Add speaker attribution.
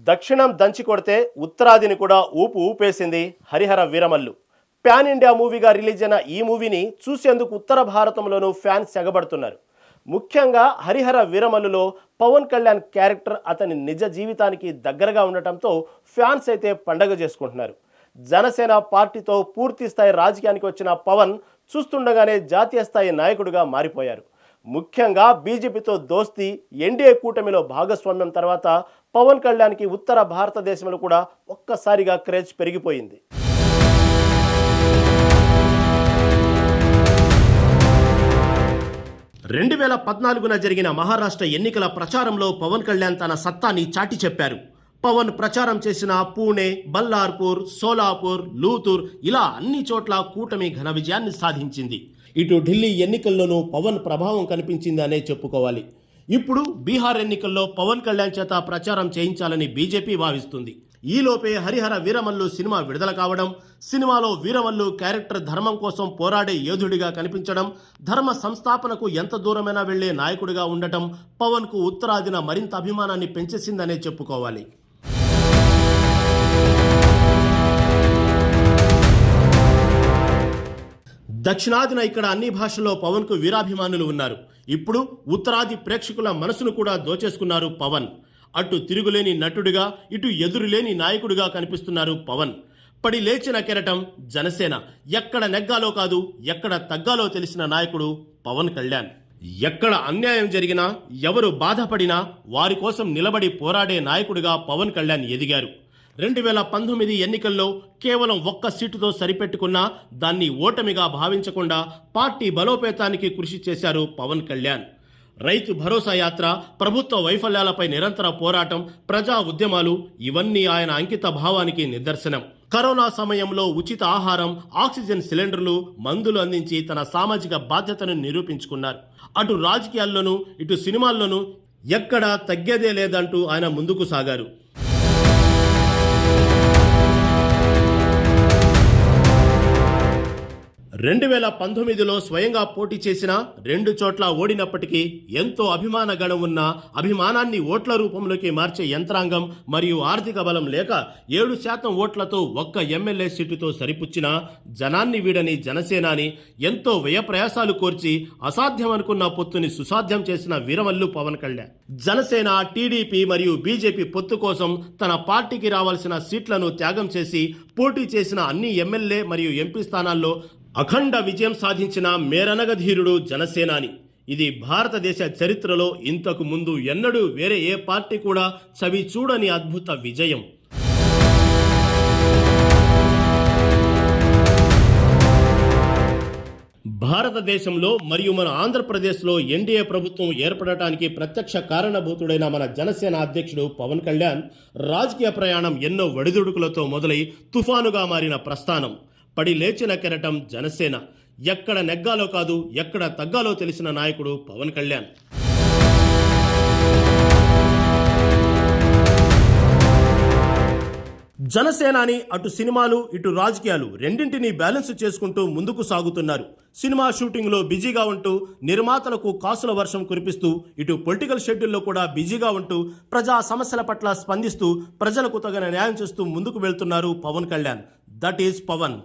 Speaker 1: దక్షిణం దంచి కొడితే ఉత్తరాదిని కూడా ఊపేసింది హరిహర వీరమల్లు. పాన్ ఇండియా మూవీగా రిలీజ్ అయిన ఈ మూవీని చూసేందుకు ఉత్తర భారతంలోనూ ఫ్యాన్స్ ఎగబడుతున్నారు. ముఖ్యంగా హరిహర వీరమల్లులో పవన్ కళ్యాణ్ క్యారెక్టర్ అతని నిజ జీవితానికి దగ్గరగా ఉండటంతో ఫ్యాన్స్ అయితే పండగ చేసుకుంటున్నారు. జనసేన పార్టీతో పూర్తి స్థాయి రాజకీయానికి వచ్చిన పవన్ చూస్తుండగానే జాతీయ స్థాయి నాయకుడిగా మారిపోయారు. ముఖ్యంగా బీజేపీతో దోస్తీ, ఎన్డీఏ కూటమిలో భాగస్వామ్యం తర్వాత పవన్ కళ్యాణ్కి ఉత్తర భారతదేశంలో కూడా ఒక్కసారిగా క్రేజ్ పెరిగిపోయింది. రెండు 2014 జరిగిన మహారాష్ట్ర ఎన్నికల ప్రచారంలో పవన్ కళ్యాణ్ తన సత్తాని చాటి చెప్పారు. పవన్ ప్రచారం చేసిన పూణే, బల్లార్పూర్, సోలాపూర్, లూతూర్ ఇలా అన్ని చోట్ల కూటమి ఘన విజయాన్ని సాధించింది. ఇటు ఢిల్లీ ఎన్నికల్లోనూ పవన్ ప్రభావం కనిపించింది అనే చెప్పుకోవాలి. ఇప్పుడు బీహార్ ఎన్నికల్లో పవన్ కళ్యాణ్ చేత ప్రచారం చేయించాలని బీజేపీ భావిస్తుంది. ఈలోపే హరిహర వీరమల్లు సినిమా విడుదల కావడం, సినిమాలో వీరమల్లు క్యారెక్టర్ ధర్మం కోసం పోరాడే యోధుడిగా కనిపించడం, ధర్మ సంస్థాపనకు ఎంత దూరమైనా వెళ్లే నాయకుడిగా ఉండటం పవన్కు ఉత్తరాదిన మరింత అభిమానాన్ని పెంచేసిందనే చెప్పుకోవాలి. దక్షిణాదిన ఇక్కడ అన్ని భాషల్లో పవన్కు వీరాభిమానులు ఉన్నారు. ఇప్పుడు ఉత్తరాది ప్రేక్షకుల మనసును కూడా దోచేసుకున్నారు పవన్. అటు తిరుగులేని నటుడిగా, ఇటు ఎదురులేని నాయకుడిగా కనిపిస్తున్నారు పవన్. పడి లేచిన కెరటం జనసేన. ఎక్కడ నెగ్గాలో కాదు, ఎక్కడ తగ్గాలో తెలిసిన నాయకుడు పవన్ కళ్యాణ్. ఎక్కడ అన్యాయం జరిగినా, ఎవరు బాధపడినా వారి కోసం నిలబడి పోరాడే నాయకుడిగా పవన్ కళ్యాణ్ ఎదిగారు. 2019 ఎన్నికల్లో కేవలం 1 సీటుతో సరిపెట్టుకున్నా దాన్ని ఓటమిగా భావించకుండా పార్టీ బలోపేతానికి కృషి చేశారు పవన్ కళ్యాణ్. రైతు భరోసా యాత్ర, ప్రభుత్వ వైఫల్యాలపై నిరంతర పోరాటం, ప్రజా ఉద్యమాలు ఇవన్నీ ఆయన అంకిత భావానికి నిదర్శనం. కరోనా సమయంలో ఉచిత ఆహారం, ఆక్సిజన్ సిలిండర్లు, మందులు అందించి తన సామాజిక బాధ్యతను నిరూపించుకున్నారు. అటు రాజకీయాల్లోనూ ఇటు సినిమాల్లోనూ ఎక్కడా తగ్గేదే లేదంటూ ఆయన ముందుకు సాగారు. 2019లో స్వయంగా పోటీ చేసిన 2 చోట్ల ఓడినప్పటికీ ఎంతో అభిమాన గణం ఉన్న, అభిమానాన్ని ఓట్ల రూపంలోకి మార్చే యంత్రాంగం మరియు ఆర్థిక బలం లేక 7% ఓట్లతో 1 ఎమ్మెల్యే సీటుతో సరిపుచ్చిన జనాన్ని వీడని జనసేనాని ఎంతో వ్యయప్రయాసాలు కోర్చి అసాధ్యమనుకున్న పొత్తుని సుసాధ్యం చేసిన వీరమల్లు పవన్ కళ్యాణ్. జనసేన, టీడీపీ మరియు బీజేపీ పొత్తు కోసం తన పార్టీకి రావాల్సిన సీట్లను త్యాగం చేసి పోటీ చేసిన అన్ని ఎమ్మెల్యే మరియు ఎంపీ స్థానాల్లో అఖండ విజయం సాధించిన మేరనగధీరుడు జనసేనాని. ఇది భారతదేశ చరిత్రలో ఇంతకు ముందు ఎన్నడూ వేరే ఏ పార్టీ కూడా చవి చూడని అద్భుత విజయం. భారతదేశంలో మరియు మన ఆంధ్రప్రదేశ్లో ఎన్డీఏ ప్రభుత్వం ఏర్పడటానికి ప్రత్యక్ష కారణభూతుడైన మన జనసేన అధ్యక్షుడు పవన్ కళ్యాణ్ రాజకీయ ప్రయాణం ఎన్నో ఒడిదుడుకులతో మొదలై తుఫానుగా మారిన ప్రస్థానం. పడి లేచిన కెరటం జనసేన. ఎక్కడ నెగ్గాలో కాదు, ఎక్కడ తగ్గాలో తెలిసిన నాయకుడు పవన్ కళ్యాణ్. జనసేనాని అటు సినిమాలు ఇటు రాజకీయాలు రెండింటినీ బ్యాలెన్స్ చేసుకుంటూ ముందుకు సాగుతున్నారు. సినిమా షూటింగ్లో బిజీగా ఉంటూ నిర్మాతలకు కాసుల వర్షం కురిపిస్తూ, ఇటు పొలిటికల్ షెడ్యూల్లో కూడా బిజీగా ఉంటూ ప్రజా సమస్యల పట్ల స్పందిస్తూ ప్రజలకు తగిన న్యాయం చేస్తూ ముందుకు వెళ్తున్నారు పవన్ కళ్యాణ్. That is Pawan.